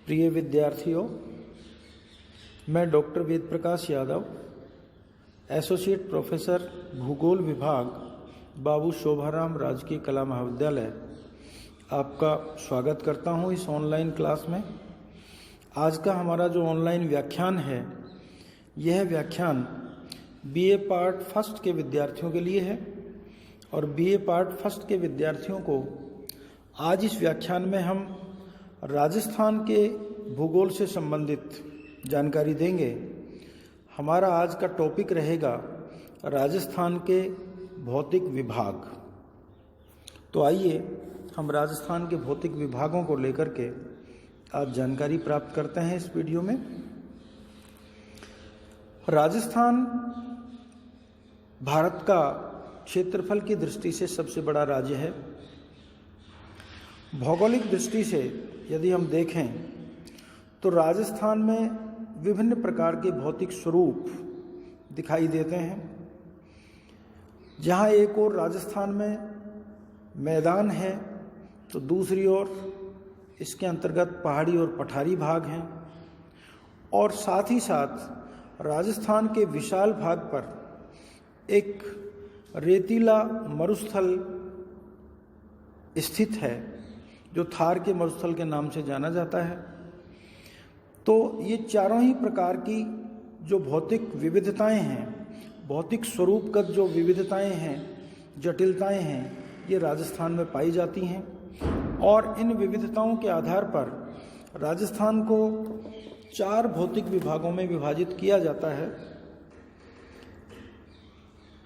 प्रिय विद्यार्थियों, मैं doctor Ved Prakash Yadav, associate professor भूगोल विभाग, बाबू शोभाराम राजकीय कला महाविद्यालय, आपका स्वागत करता हूं इस ऑनलाइन क्लास में। आज का हमारा जो ऑनलाइन व्याख्यान है, यह व्याख्यान बीए पार्ट फर्स्ट के विद्यार्थियों के लिए है और बीए पार्ट फर्स्ट के विद्यार्थियों को आज इस व्याख्यान में हम राजस्थान के भूगोल से संबंधित जानकारी देंगे। हमारा आज का टॉपिक रहेगा राजस्थान के भौतिक विभाग। तो आइए हम राजस्थान के भौतिक विभागों को लेकर के आज जानकारी प्राप्त करते हैं इस वीडियो में। राजस्थान भारत का क्षेत्रफल की दृष्टि से सबसे बड़ा राज्य है। भौगोलिक दृष्टि से यदि हम देखें तो राजस्थान में विभिन्न प्रकार के भौतिक स्वरूप दिखाई देते हैं। जहाँ एक ओर राजस्थान में मैदान है तो दूसरी ओर इसके अंतर्गत पहाड़ी और पठारी भाग हैं और साथ ही साथ राजस्थान के विशाल भाग पर एक रेतीला मरुस्थल स्थित है जो थार के मरुस्थल के नाम से जाना जाता है। तो ये चारों ही प्रकार की जो भौतिक विविधताएं हैं, भौतिक स्वरूपगत जो विविधताएं हैं, जटिलताएं हैं, ये राजस्थान में पाई जाती हैं और इन विविधताओं के आधार पर राजस्थान को 4 भौतिक विभागों में विभाजित किया जाता है।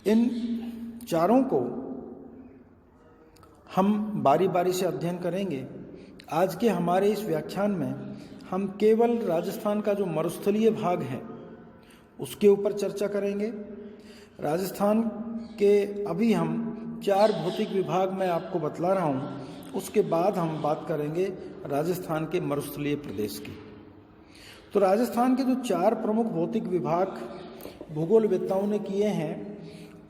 इन चारों को हम बारी बारी से अध्ययन करेंगे। आज के हमारे इस व्याख्यान में हम केवल राजस्थान का जो मरुस्थलीय भाग है उसके ऊपर चर्चा करेंगे। राजस्थान के अभी हम 4 भौतिक विभाग मैं आपको बतला रहा हूँ, उसके बाद हम बात करेंगे राजस्थान के मरुस्थलीय प्रदेश की। तो राजस्थान के जो 4 प्रमुख भौतिक विभाग भूगोलवेत्ताओं ने किए हैं,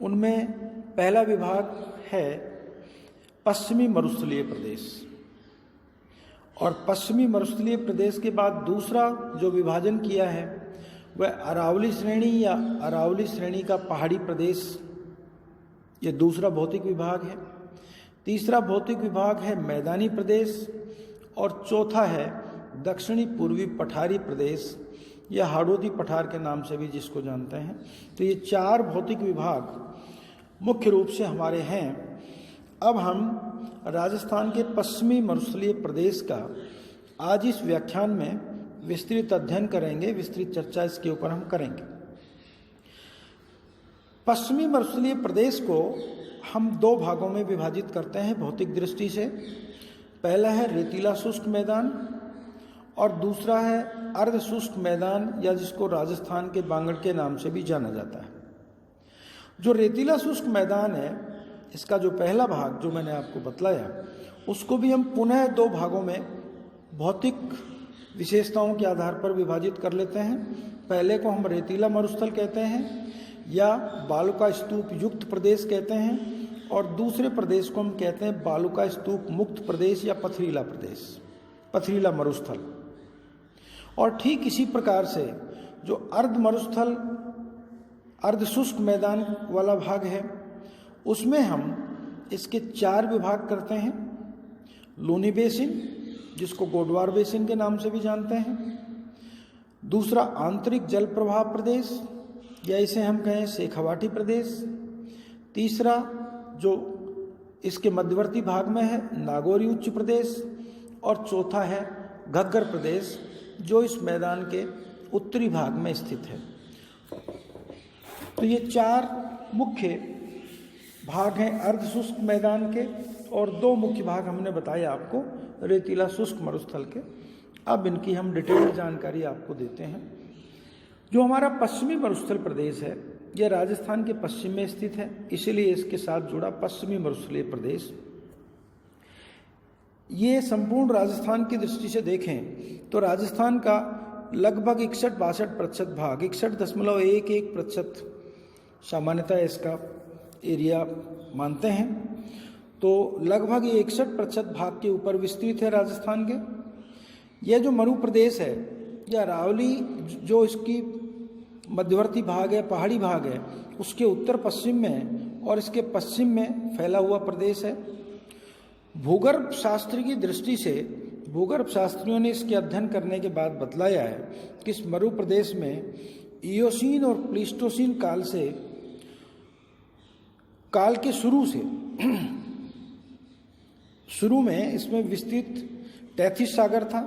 उनमें पहला विभाग है पश्चिमी मरुस्थलीय प्रदेश और पश्चिमी मरुस्थलीय प्रदेश के बाद दूसरा जो विभाजन किया है वह अरावली श्रेणी या अरावली श्रेणी का पहाड़ी प्रदेश, ये दूसरा भौतिक विभाग है। तीसरा भौतिक विभाग है मैदानी प्रदेश और चौथा है दक्षिणी पूर्वी पठारी प्रदेश या हाड़ौती पठार के नाम से भी जिसको जानते हैं। तो ये 4 भौतिक विभाग मुख्य रूप से हमारे हैं। अब हम राजस्थान के पश्चिमी मरुस्थलीय प्रदेश का आज इस व्याख्यान में विस्तृत अध्ययन करेंगे, विस्तृत चर्चा इसके ऊपर हम करेंगे। पश्चिमी मरुस्थलीय प्रदेश को हम 2 भागों में विभाजित करते हैं भौतिक दृष्टि से। पहला है रेतीला शुष्क मैदान और दूसरा है अर्ध शुष्क मैदान या जिसको राजस्थान के बांगड़ के नाम से भी जाना जाता है। जो रेतीला शुष्क मैदान है, इसका जो पहला भाग जो मैंने आपको बतलाया, उसको भी हम पुनः 2 भागों में भौतिक विशेषताओं के आधार पर विभाजित कर लेते हैं। पहले को हम रेतीला मरुस्थल कहते हैं या बालुका स्तूप युक्त प्रदेश कहते हैं और दूसरे प्रदेश को हम कहते हैं बालुका स्तूप मुक्त प्रदेश या पथरीला प्रदेश, पथरीला मरुस्थल। और ठीक इसी प्रकार से जो अर्ध मरुस्थल, अर्ध शुष्क मैदान वाला भाग है, उसमें हम इसके 4 विभाग करते हैं। लूनी बेसिन, जिसको गोडवार बेसिन के नाम से भी जानते हैं। दूसरा आंतरिक जल प्रवाह प्रदेश या इसे हम कहें शेखावाटी प्रदेश। तीसरा जो इसके मध्यवर्ती भाग में है नागौरी उच्च प्रदेश और चौथा है घग्गर प्रदेश जो इस मैदान के उत्तरी भाग में स्थित है। तो ये 4 मुख्य भाग हैं अर्ध शुष्क मैदान के और 2 मुख्य भाग हमने बताया आपको रेतीला शुष्क मरुस्थल के। अब इनकी हम डिटेल्ड जानकारी आपको देते हैं। जो हमारा पश्चिमी मरुस्थल प्रदेश है, यह राजस्थान के पश्चिम में स्थित है, इसीलिए इसके साथ जुड़ा पश्चिमी मरुस्थलीय प्रदेश। ये संपूर्ण राजस्थान की दृष्टि से देखें तो राजस्थान का लगभग 61-62% भाग, 61.11% सामान्यतः इसका एरिया मानते हैं। तो लगभग ये 61% भाग के ऊपर विस्तृत है राजस्थान के। यह जो मरु प्रदेश है, यह अरावली जो इसकी मध्यवर्ती भाग है, पहाड़ी भाग है, उसके उत्तर पश्चिम में और इसके पश्चिम में फैला हुआ प्रदेश है। भूगर्भ शास्त्र की दृष्टि से भूगर्भ शास्त्रियों ने इसके अध्ययन करने के बाद बतलाया है कि इस मरु प्रदेश में इयोसीन और प्लीस्टोसीन काल के शुरू में इसमें विस्तृत टैथिस सागर था,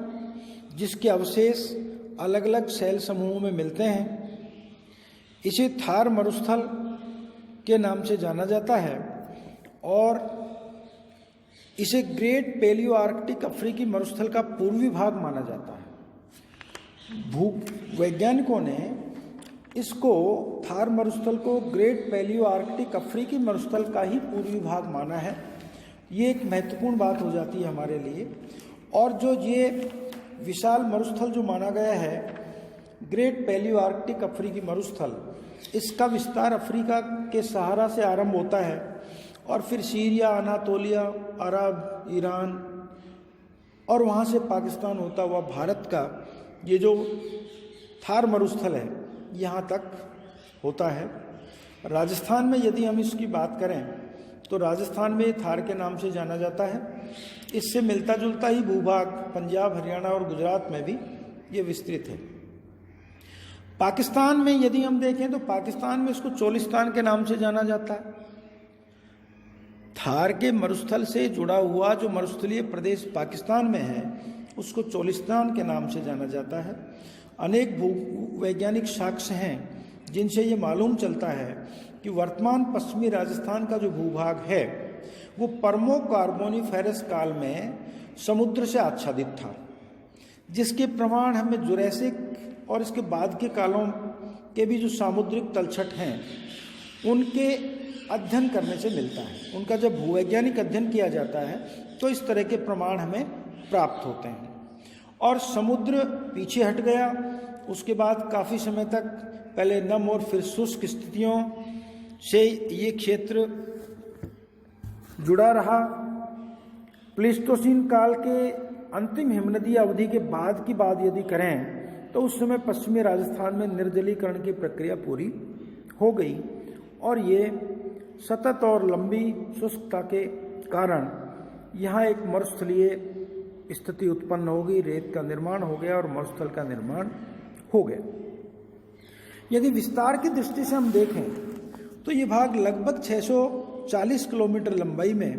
जिसके अवशेष अलग अलग शैल समूहों में मिलते हैं। इसे थार मरुस्थल के नाम से जाना जाता है और इसे ग्रेट पेलियो आर्कटिक अफ्रीकी मरुस्थल का पूर्वी भाग माना जाता है। भूवैज्ञानिकों ने इसको थार मरुस्थल को ग्रेट पेलियो आर्कटिक अफ्रीकी मरुस्थल का ही पूर्वी भाग माना है। ये एक महत्वपूर्ण बात हो जाती है हमारे लिए। और जो ये विशाल मरुस्थल जो माना गया है ग्रेट पेलियो आर्कटिक अफ्रीकी मरुस्थल, इसका विस्तार अफ्रीका के सहारा से आरंभ होता है और फिर सीरिया, अनातोलिया, अरब, ईरान और वहाँ से पाकिस्तान होता हुआ भारत का ये जो थार मरुस्थल है यहाँ तक होता है। राजस्थान में यदि हम इसकी बात करें तो राजस्थान में थार के नाम से जाना जाता है। इससे मिलता जुलता ही भूभाग पंजाब, हरियाणा और गुजरात में भी ये विस्तृत है। पाकिस्तान में यदि हम देखें तो पाकिस्तान में इसको चोलिस्तान के नाम से जाना जाता है। थार के मरुस्थल से जुड़ा हुआ जो मरुस्थलीय प्रदेश पाकिस्तान में है उसको चोलिस्तान के नाम से जाना जाता है। अनेक भूवैज्ञानिक साक्ष्य हैं जिनसे ये मालूम चलता है कि वर्तमान पश्चिमी राजस्थान का जो भूभाग है वो पर्मो कार्बोनिफेरस काल में समुद्र से आच्छादित था, जिसके प्रमाण हमें जुरैसिक और इसके बाद के कालों के भी जो सामुद्रिक तलछट हैं उनके अध्ययन करने से मिलता है। उनका जब भूवैज्ञानिक अध्ययन किया जाता है तो इस तरह के प्रमाण हमें प्राप्त होते हैं। और समुद्र पीछे हट गया, उसके बाद काफ़ी समय तक पहले नम और फिर शुष्क स्थितियों से ये क्षेत्र जुड़ा रहा। प्लीस्टोसीन काल के अंतिम हिमनदीय अवधि के बाद की बात यदि करें तो उस समय पश्चिमी राजस्थान में निर्जलीकरण की प्रक्रिया पूरी हो गई और ये सतत और लंबी शुष्कता के कारण यहाँ एक मरुस्थलीय स्थिति उत्पन्न हो गई, रेत का निर्माण हो गया और मरुस्थल का निर्माण हो गया। यदि विस्तार की दृष्टि से हम देखें तो ये भाग लगभग 640 किलोमीटर लंबाई में,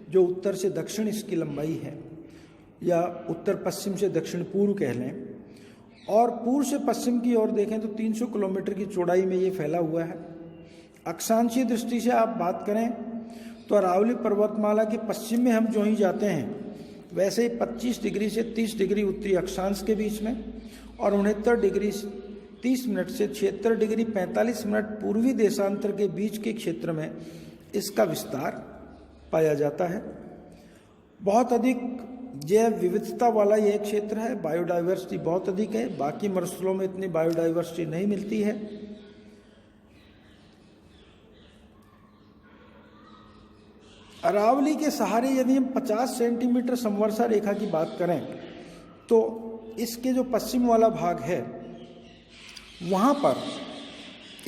जो उत्तर से दक्षिण इसकी लंबाई है, या उत्तर पश्चिम से दक्षिण पूर्व कह लें, और पूर्व से पश्चिम की ओर देखें तो 300 किलोमीटर की चौड़ाई में ये फैला हुआ है। अक्षांशीय दृष्टि से आप बात करें तो अरावली पर्वतमाला के पश्चिम में हम जो ही जाते हैं वैसे ही 25 डिग्री से 30 डिग्री उत्तरी अक्षांश के बीच में और 69 डिग्री 30 मिनट से 76 डिग्री 45 मिनट पूर्वी देशांतर के बीच के क्षेत्र में इसका विस्तार पाया जाता है। बहुत अधिक जैव विविधता वाला यह क्षेत्र है, बायोडाइवर्सिटी बहुत अधिक है। बाकी मरुस्थलों में इतनी बायोडाइवर्सिटी नहीं मिलती है। अरावली के सहारे यदि हम 50 सेंटीमीटर संवर्षा रेखा की बात करें तो इसके जो पश्चिम वाला भाग है वहाँ पर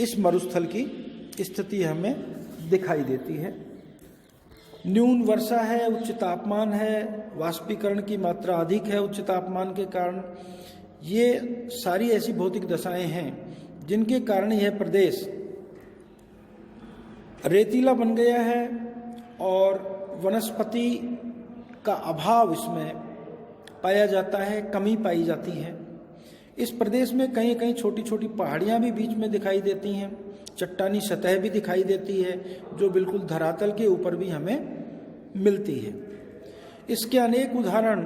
इस मरुस्थल की स्थिति हमें दिखाई देती है। न्यून वर्षा है, उच्च तापमान है, वाष्पीकरण की मात्रा अधिक है उच्च तापमान के कारण। ये सारी ऐसी भौतिक दशाएं हैं जिनके कारण यह प्रदेश रेतीला बन गया है और वनस्पति का अभाव इसमें पाया जाता है, कमी पाई जाती है। इस प्रदेश में कहीं कहीं छोटी छोटी पहाड़ियाँ भी बीच में दिखाई देती हैं, चट्टानी सतह भी दिखाई देती है जो बिल्कुल धरातल के ऊपर भी हमें मिलती है। इसके अनेक उदाहरण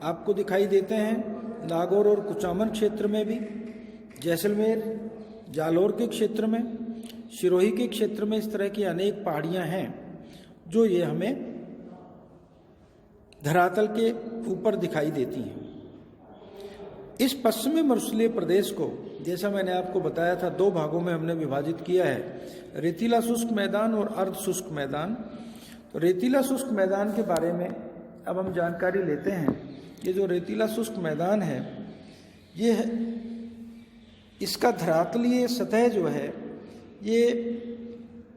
आपको दिखाई देते हैं नागौर और कुचामन क्षेत्र में भी, जैसलमेर, जालौर के क्षेत्र में, सिरोही के क्षेत्र में इस तरह की अनेक पहाड़ियाँ हैं जो ये हमें धरातल के ऊपर दिखाई देती हैं। इस पश्चिमी मरुस्थलीय प्रदेश को, जैसा मैंने आपको बताया था, 2 भागों में हमने विभाजित किया है, रेतीला शुष्क मैदान और अर्ध शुष्क मैदान। तो रेतीला शुष्क मैदान के बारे में अब हम जानकारी लेते हैं। ये जो रेतीला शुष्क मैदान है, ये इसका धरातलीय सतह जो है ये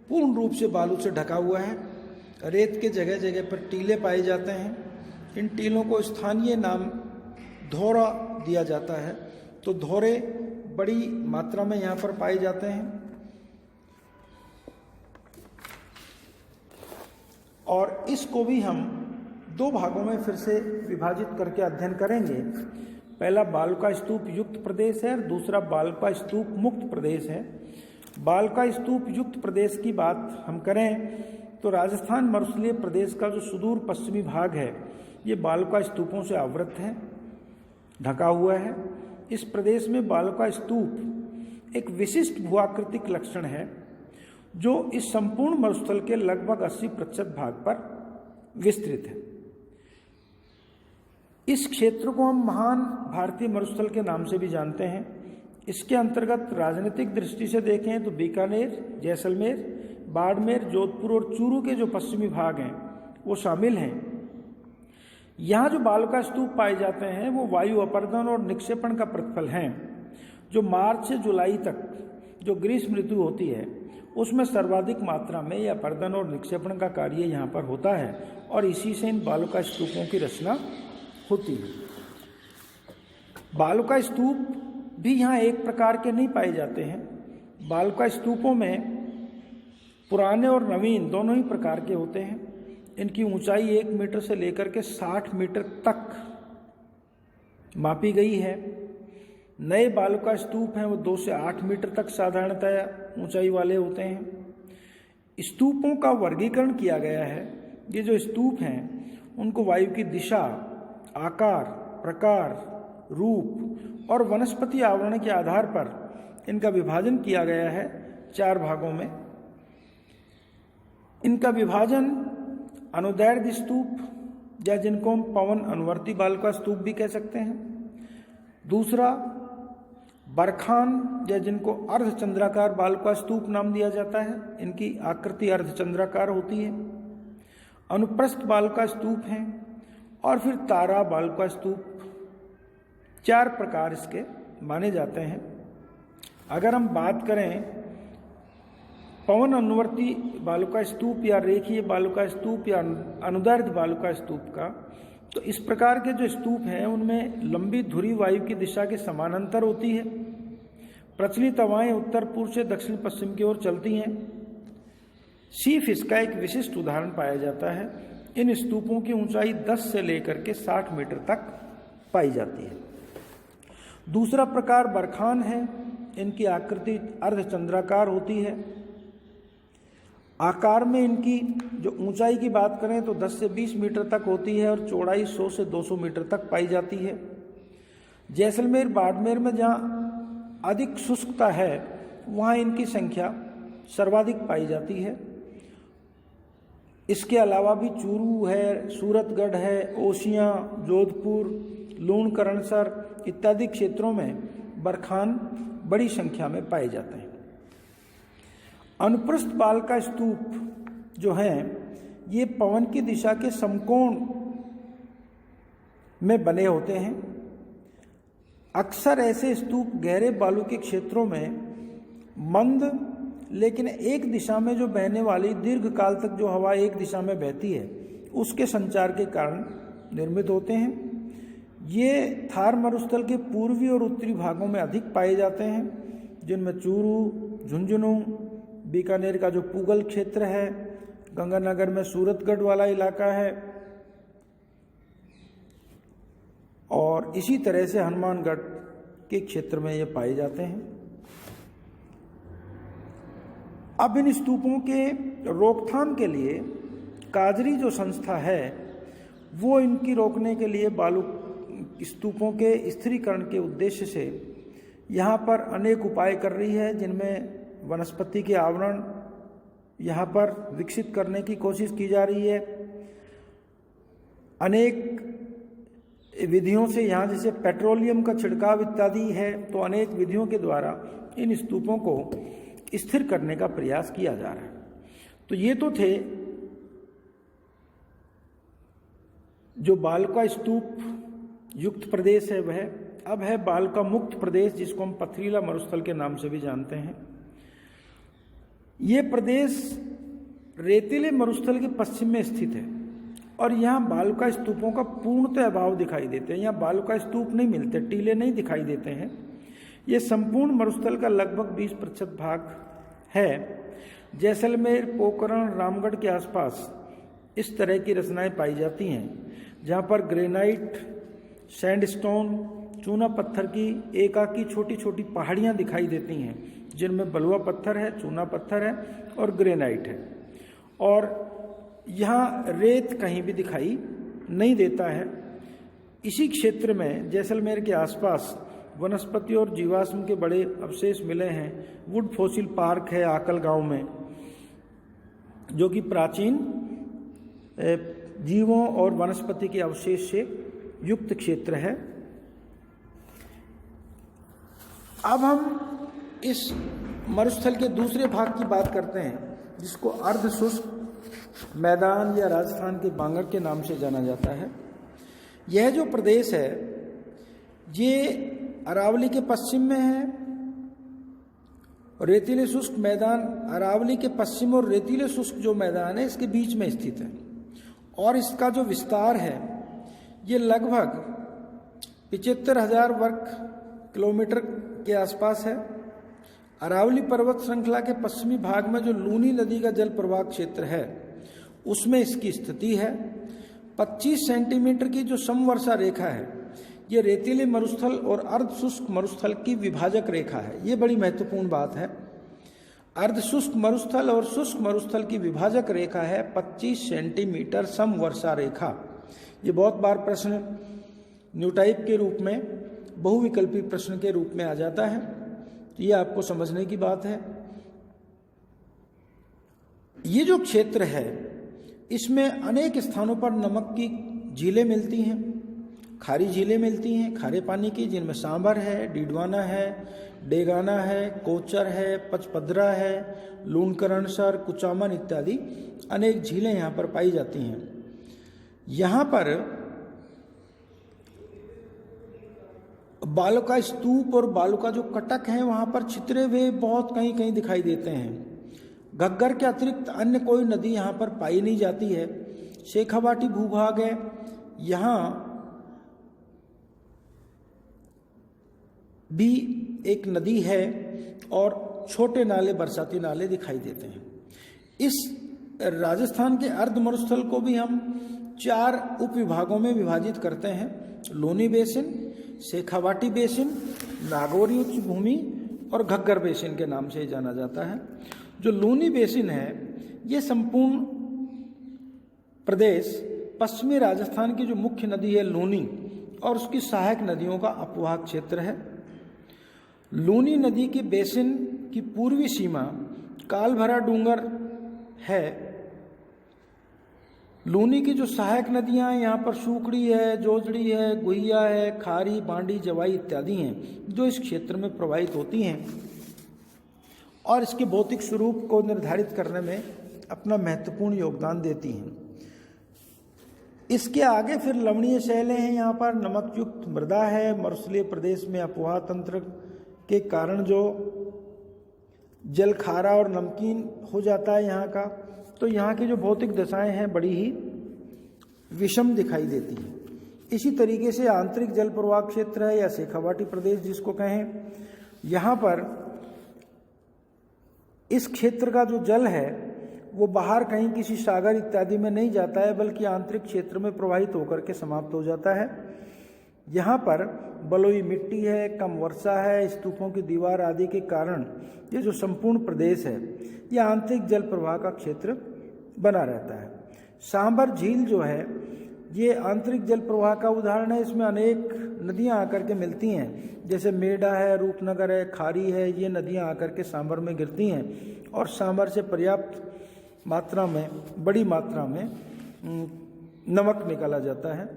पूर्ण रूप से बालू से ढका हुआ है। रेत के जगह जगह पर टीले पाए जाते हैं। इन टीलों को स्थानीय नाम धोरा दिया जाता है। तो धोरे बड़ी मात्रा में यहाँ पर पाए जाते हैं। और इसको भी हम दो भागों में फिर से विभाजित करके अध्ययन करेंगे। पहला बालुका स्तूप युक्त प्रदेश है और दूसरा बालुका स्तूप मुक्त प्रदेश है। बालुका स्तूप युक्त प्रदेश की बात हम करें तो राजस्थान मरुस्थलीय प्रदेश का जो सुदूर पश्चिमी भाग है ये बालुका स्तूपों से आवृत है, ढका हुआ है। इस प्रदेश में बालुका स्तूप एक विशिष्ट भूआकृतिक लक्षण है जो इस संपूर्ण मरुस्थल के लगभग 80% भाग पर विस्तृत है। इस क्षेत्र को हम महान भारतीय मरुस्थल के नाम से भी जानते हैं। इसके अंतर्गत राजनीतिक दृष्टि से देखें तो बीकानेर, जैसलमेर, बाड़मेर, जोधपुर और चूरू के जो पश्चिमी भाग हैं वो शामिल हैं। यहाँ जो बालुका स्तूप पाए जाते हैं वो वायु अपर्दन और निक्षेपण का प्रतिफल हैं, जो मार्च से जुलाई तक जो ग्रीष्म ऋतु होती है उसमें सर्वाधिक मात्रा में यह अपर्दन और निक्षेपण का कार्य यहाँ पर होता है और इसी से इन बालुका स्तूपों की रचना होती है। बालुका स्तूप भी यहाँ एक प्रकार के नहीं पाए जाते हैं। बालुका स्तूपों में पुराने और नवीन दोनों ही प्रकार के होते हैं। इनकी ऊंचाई 1 मीटर से लेकर के 60 मीटर तक मापी गई है। नए बालुका स्तूप हैं वो 2 से 8 मीटर तक साधारणतः ऊंचाई वाले होते हैं। स्तूपों का वर्गीकरण किया गया है। ये जो स्तूप हैं उनको वायु की दिशा, आकार, प्रकार, रूप और वनस्पति आवरण के आधार पर इनका विभाजन किया गया है 4 भागों में। इनका विभाजन अनुदैर्ध्य स्तूप या जिनको हम पवन अनुवर्ती बालुका स्तूप भी कह सकते हैं। दूसरा बरखान या जिनको अर्धचंद्राकार बालुका स्तूप नाम दिया जाता है। इनकी आकृति अर्धचंद्राकार होती है। अनुप्रस्थ बालुका स्तूप हैं और फिर तारा बालुका स्तूप। 4 प्रकार इसके माने जाते हैं। अगर हम बात करें पवन अनुवर्ती बालुका स्तूप या रेखीय बालुका स्तूप या अनुदैर्ध्य बालुका स्तूप का, तो इस प्रकार के जो स्तूप हैं उनमें लंबी धुरी वायु की दिशा के समानांतर होती है। प्रचलित हवाएं उत्तर पूर्व से दक्षिण पश्चिम की ओर चलती हैं। शीफ इसका एक विशिष्ट उदाहरण पाया जाता है। इन स्तूपों की ऊंचाई 10 से लेकर के 60 मीटर तक पाई जाती है। दूसरा प्रकार बरखान है। इनकी आकृति अर्धचंद्राकार होती है। आकार में इनकी जो ऊंचाई की बात करें तो 10 से 20 मीटर तक होती है और चौड़ाई 100 से 200 मीटर तक पाई जाती है। जैसलमेर, बाड़मेर में जहाँ अधिक शुष्कता है वहाँ इनकी संख्या सर्वाधिक पाई जाती है। इसके अलावा भी चूरू है, सूरतगढ़ है, ओसियाँ, जोधपुर, लूणकरणसर इत्यादि क्षेत्रों में बरखान बड़ी संख्या में पाए जाते हैं। अनुप्रस्थ बालुका स्तूप जो हैं ये पवन की दिशा के समकोण में बने होते हैं। अक्सर ऐसे स्तूप गहरे बालू के क्षेत्रों में मंद लेकिन एक दिशा में जो बहने वाली दीर्घ काल तक जो हवा एक दिशा में बहती है उसके संचार के कारण निर्मित होते हैं। ये थार मरुस्थल के पूर्वी और उत्तरी भागों में अधिक पाए जाते हैं, जिनमें चूरू, झुंझुनू, बीकानेर का जो पूगल क्षेत्र है, गंगानगर में सूरतगढ़ वाला इलाका है और इसी तरह से हनुमानगढ़ के क्षेत्र में ये पाए जाते हैं। अब इन स्तूपों के रोकथाम के लिए काजरी जो संस्था है वो इनकी रोकने के लिए बालू स्तूपों के स्थिरीकरण के उद्देश्य से यहाँ पर अनेक उपाय कर रही है, जिनमें वनस्पति के आवरण यहाँ पर विकसित करने की कोशिश की जा रही है। अनेक विधियों से यहाँ जैसे पेट्रोलियम का छिड़काव इत्यादि है, तो अनेक विधियों के द्वारा इन स्तूपों को स्थिर करने का प्रयास किया जा रहा है। तो ये तो थे जो बालुका स्तूप युक्त प्रदेश है वह अब है बालुका मुक्त प्रदेश, जिसको हम पथरीला मरुस्थल के नाम से भी जानते हैं। ये प्रदेश रेतीले मरुस्थल के पश्चिम में स्थित है और यहाँ बालुका स्तूपों का पूर्णतः अभाव दिखाई देते हैं। यहाँ बालुका स्तूप नहीं मिलते, टीले नहीं दिखाई देते हैं। ये संपूर्ण मरुस्थल का लगभग 20% भाग है। जैसलमेर, पोखरण, रामगढ़ के आसपास इस तरह की रचनाएं पाई जाती हैं, जहाँ पर ग्रेनाइट, सैंडस्टोन, चूना पत्थर की एकाकी छोटी छोटी पहाड़ियाँ दिखाई देती हैं, जिनमें बलुआ पत्थर है, चूना पत्थर है और ग्रेनाइट है। और यहाँ रेत कहीं भी दिखाई नहीं देता है। इसी क्षेत्र में जैसलमेर के आसपास वनस्पति और जीवाश्म के बड़े अवशेष मिले हैं। वुड फॉसिल पार्क है आकल गांव में, जो कि प्राचीन जीवों और वनस्पति के अवशेष से युक्त क्षेत्र है। अब हम इस मरुस्थल के दूसरे भाग की बात करते हैं, जिसको अर्ध शुष्क मैदान या राजस्थान के बांगर के नाम से जाना जाता है। यह जो प्रदेश है ये अरावली के पश्चिम में है। रेतीले शुष्क मैदान अरावली के पश्चिम और रेतीले शुष्क जो मैदान है इसके बीच में स्थित है और इसका जो विस्तार है ये लगभग 75,000 वर्ग किलोमीटर के आसपास है। अरावली पर्वत श्रृंखला के पश्चिमी भाग में जो लूनी नदी का जल प्रवाह क्षेत्र है उसमें इसकी स्थिति है। 25 सेंटीमीटर की जो समवर्षा रेखा है ये रेतीले मरुस्थल और अर्ध शुष्क मरुस्थल की विभाजक रेखा है। ये बड़ी महत्वपूर्ण बात है। अर्ध शुष्क मरुस्थल और शुष्क मरुस्थल की विभाजक रेखा है 25 सेंटीमीटर समवर्षा रेखा। ये बहुत बार प्रश्न न्यूटाइप के रूप में, बहुविकल्पी प्रश्न के रूप में आ जाता है, तो ये आपको समझने की बात है। ये जो क्षेत्र है इसमें अनेक स्थानों पर नमक की झीलें मिलती हैं, खारी झीलें मिलती हैं खारे पानी की, जिनमें सांबर है, डीडवाना है, डेगाना है, कोचर है, पचपदरा है, लूणकरणसर, कुचामन इत्यादि अनेक झीलें यहाँ पर पाई जाती हैं। यहाँ पर बालुका स्तूप और बालुका जो कटक हैं वहाँ पर छितरे हुए बहुत कहीं कहीं दिखाई देते हैं। घग्गर के अतिरिक्त अन्य कोई नदी यहाँ पर पाई नहीं जाती है। शेखावाटी भूभाग है, यहाँ भी एक नदी है और छोटे नाले, बरसाती नाले दिखाई देते हैं। इस राजस्थान के अर्ध मरुस्थल को भी हम 4 उप विभागों में विभाजित करते हैं। लोनी बेसिन, शेखावाटी बेसिन, नागौरी उच्च भूमि और घग्गर बेसिन के नाम से जाना जाता है। जो लोनी बेसिन है ये संपूर्ण प्रदेश पश्चिमी राजस्थान की जो मुख्य नदी है लूनी और उसकी सहायक नदियों का अपवाह क्षेत्र है। लूनी नदी के बेसिन की पूर्वी सीमा कालभरा डूंगर है। लूनी की जो सहायक नदियां हैं यहाँ पर सूकड़ी है, जोजड़ी है, गुहिया है, खारी, बांडी, जवाई इत्यादि हैं जो इस क्षेत्र में प्रवाहित होती हैं और इसके भौतिक स्वरूप को निर्धारित करने में अपना महत्वपूर्ण योगदान देती हैं। इसके आगे फिर लवणीय शैलें हैं, यहाँ पर नमक युक्त मृदा है। मरुस्थलीय प्रदेश में अपवाह तंत्र के कारण जो जल खारा और नमकीन हो जाता है यहाँ का, तो यहाँ की जो भौतिक दशाएं हैं बड़ी ही विषम दिखाई देती हैं। इसी तरीके से आंतरिक जल प्रवाह क्षेत्र है या शेखावाटी प्रदेश जिसको कहें, यहाँ पर इस क्षेत्र का जो जल है वो बाहर कहीं किसी सागर इत्यादि में नहीं जाता है, बल्कि आंतरिक क्षेत्र में प्रवाहित होकर के समाप्त हो जाता है। यहाँ पर बलुई मिट्टी है, कम वर्षा है, स्तूपों की दीवार आदि के कारण ये जो संपूर्ण प्रदेश है ये आंतरिक जल प्रवाह का क्षेत्र बना रहता है। सांबर झील जो है ये आंतरिक जल प्रवाह का उदाहरण है। इसमें अनेक नदियाँ आकर के मिलती हैं, जैसे मेडा है, रूपनगर है, खारी है। ये नदियाँ आकर के सांबर में गिरती हैं और सांबर से पर्याप्त मात्रा में, बड़ी मात्रा में नमक निकाला जाता है।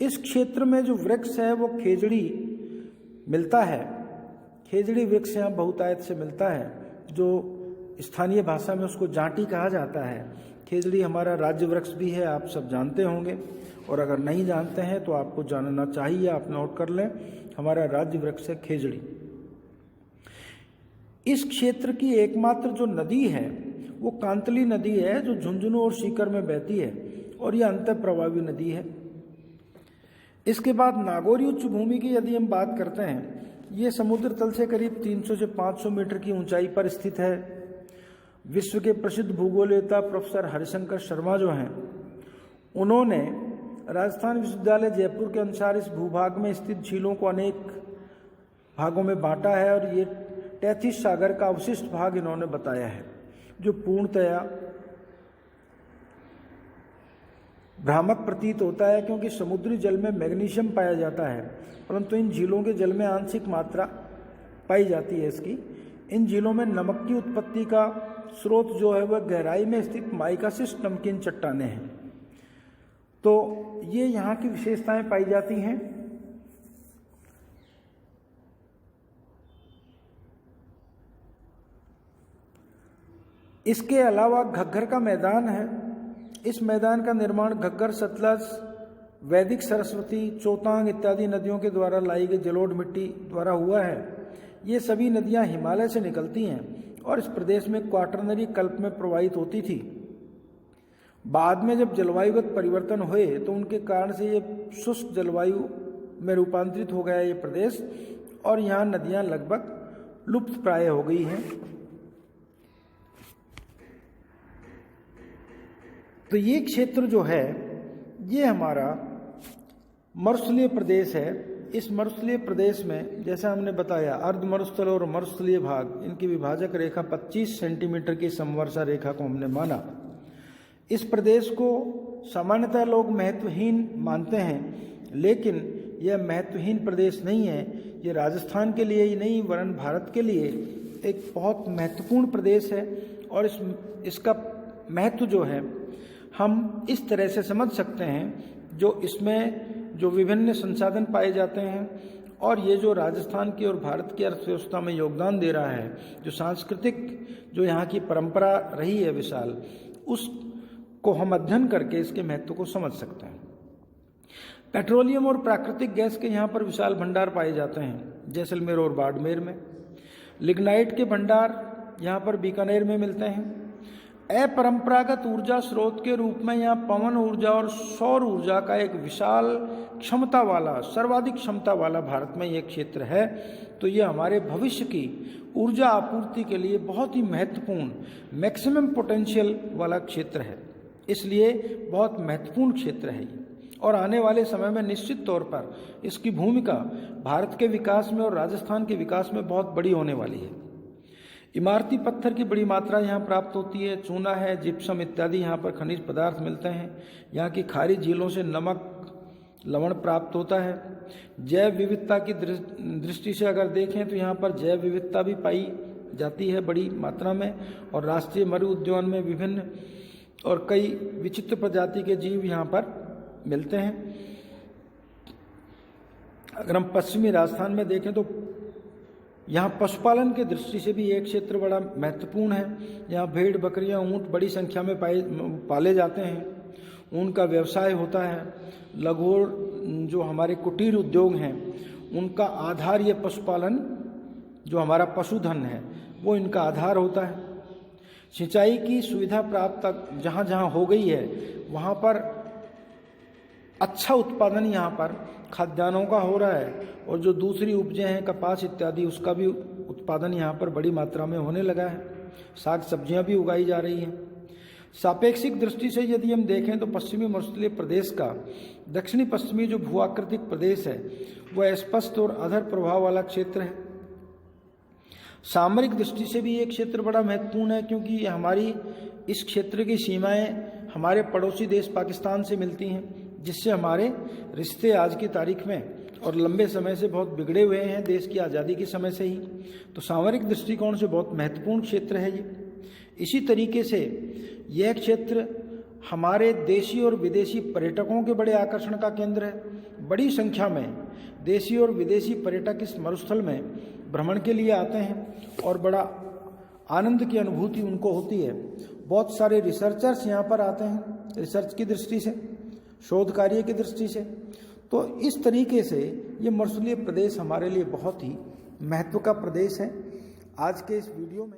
इस क्षेत्र में जो वृक्ष है वो खेजड़ी मिलता है। खेजड़ी वृक्ष यहाँ बहुतायत से मिलता है, जो स्थानीय भाषा में उसको जांटी कहा जाता है। खेजड़ी हमारा राज्य वृक्ष भी है, आप सब जानते होंगे, और अगर नहीं जानते हैं तो आपको जानना चाहिए, आप नोट कर लें, हमारा राज्य वृक्ष है खेजड़ी। इस क्षेत्र की एकमात्र जो नदी है वो कांतली नदी है, जो झुंझुनू और सीकर में बहती है, और यह अंतः प्रवाही नदी है। इसके बाद नागौरी उच्च भूमि की यदि हम बात करते हैं, ये समुद्र तल से करीब 300 से 500 मीटर की ऊंचाई पर स्थित है। विश्व के प्रसिद्ध भूगोलवेत्ता प्रोफेसर हरिशंकर शर्मा जो हैं, उन्होंने राजस्थान विश्वविद्यालय जयपुर के अनुसार इस भूभाग में स्थित झीलों को अनेक भागों में बांटा है, और ये टैथिस सागर का अवशिष्ट भाग इन्होंने बताया है, जो पूर्णतया भ्रामक प्रतीत होता है, क्योंकि समुद्री जल में मैग्नीशियम पाया जाता है, परंतु इन झीलों के जल में आंशिक मात्रा पाई जाती है इसकी। इन झीलों में नमक की उत्पत्ति का स्रोत जो है वह गहराई में स्थित माइकासिस्ट नमकीन चट्टानें हैं। तो ये यहाँ की विशेषताएं पाई जाती हैं। इसके अलावा घग्गर का मैदान है। इस मैदान का निर्माण घग्गर, सतलज, वैदिक सरस्वती, चोतांग इत्यादि नदियों के द्वारा लाई गई जलोढ़ मिट्टी द्वारा हुआ है। ये सभी नदियां हिमालय से निकलती हैं और इस प्रदेश में क्वाटरनरी कल्प में प्रवाहित होती थी। बाद में जब जलवायुगत परिवर्तन हुए तो उनके कारण से ये शुष्क जलवायु में रूपांतरित हो गया ये प्रदेश, और यहाँ नदियां लगभग लुप्त प्राय हो गई हैं। तो ये क्षेत्र जो है ये हमारा मरुस्थलीय प्रदेश है। इस मरुस्थलीय प्रदेश में जैसा हमने बताया, अर्ध मरुस्थल और मरुस्थलीय भाग, इनकी विभाजक रेखा 25 सेंटीमीटर की समवर्षा रेखा को हमने माना। इस प्रदेश को सामान्यतः लोग महत्वहीन मानते हैं, लेकिन यह महत्वहीन प्रदेश नहीं है। ये राजस्थान के लिए ही नहीं वरन भारत के लिए एक बहुत महत्वपूर्ण प्रदेश है, और इसका महत्व जो है हम इस तरह से समझ सकते हैं, जो इसमें जो विभिन्न संसाधन पाए जाते हैं, और ये जो राजस्थान की और भारत की अर्थव्यवस्था में योगदान दे रहा है, जो सांस्कृतिक जो यहाँ की परंपरा रही है विशाल, उसको हम अध्ययन करके इसके महत्व को समझ सकते हैं। पेट्रोलियम और प्राकृतिक गैस के यहाँ पर विशाल भंडार पाए जाते हैं, जैसलमेर और बाड़मेर में। लिग्नाइट के भंडार यहाँ पर बीकानेर में मिलते हैं। अपरंपरागत ऊर्जा स्रोत के रूप में यहाँ पवन ऊर्जा और सौर ऊर्जा का एक विशाल क्षमता वाला, सर्वाधिक क्षमता वाला भारत में ये क्षेत्र है। तो ये हमारे भविष्य की ऊर्जा आपूर्ति के लिए बहुत ही महत्वपूर्ण, मैक्सिमम पोटेंशियल वाला क्षेत्र है, इसलिए बहुत महत्वपूर्ण क्षेत्र है ये। और आने वाले समय में निश्चित तौर पर इसकी भूमिका भारत के विकास में और राजस्थान के विकास में बहुत बड़ी होने वाली है। इमारती पत्थर की बड़ी मात्रा यहाँ प्राप्त होती है। चूना है, जिप्सम इत्यादि यहाँ पर खनिज पदार्थ मिलते हैं। यहाँ की खारी झीलों से नमक, लवण प्राप्त होता है। जैव विविधता की दृष्टि से अगर देखें तो यहाँ पर जैव विविधता भी पाई जाती है बड़ी मात्रा में, और राष्ट्रीय मरु उद्यान में विभिन्न और कई विचित्र प्रजाति के जीव यहाँ पर मिलते हैं। अगर हम पश्चिमी राजस्थान में देखें तो यहाँ पशुपालन की दृष्टि से भी एक क्षेत्र बड़ा महत्वपूर्ण है। यहाँ भेड़, बकरियाँ, ऊँट बड़ी संख्या में पाले जाते हैं। ऊन का व्यवसाय होता है। लघु जो हमारे कुटीर उद्योग हैं उनका आधार ये पशुपालन, जो हमारा पशुधन है वो इनका आधार होता है। सिंचाई की सुविधा प्राप्त जहाँ जहाँ हो गई है वहाँ पर अच्छा उत्पादन यहाँ पर खाद्यान्नों का हो रहा है, और जो दूसरी उपजें हैं कपास इत्यादि, उसका भी उत्पादन यहाँ पर बड़ी मात्रा में होने लगा है। साग सब्जियाँ भी उगाई जा रही हैं। सापेक्षिक दृष्टि से यदि हम देखें तो पश्चिमी मरुस्थलीय प्रदेश का दक्षिणी पश्चिमी जो भूआकृतिक प्रदेश है वह स्पष्ट और अधर प्रभाव वाला क्षेत्र है। सामरिक दृष्टि से भी ये क्षेत्र बड़ा महत्वपूर्ण है, क्योंकि हमारी इस क्षेत्र की सीमाएं हमारे पड़ोसी देश पाकिस्तान से मिलती हैं, जिससे हमारे रिश्ते आज की तारीख में और लंबे समय से बहुत बिगड़े हुए हैं, देश की आज़ादी के समय से ही। तो सामरिक दृष्टिकोण से बहुत महत्वपूर्ण क्षेत्र है ये। इसी तरीके से यह क्षेत्र हमारे देशी और विदेशी पर्यटकों के बड़े आकर्षण का केंद्र है। बड़ी संख्या में देशी और विदेशी पर्यटक इस मरुस्थल में भ्रमण के लिए आते हैं और बड़ा आनंद की अनुभूति उनको होती है। बहुत सारे रिसर्चर्स यहाँ पर आते हैं रिसर्च की दृष्टि से, शोध कार्य की दृष्टि से। तो इस तरीके से ये मरुस्थलीय प्रदेश हमारे लिए बहुत ही महत्व का प्रदेश है। आज के इस वीडियो में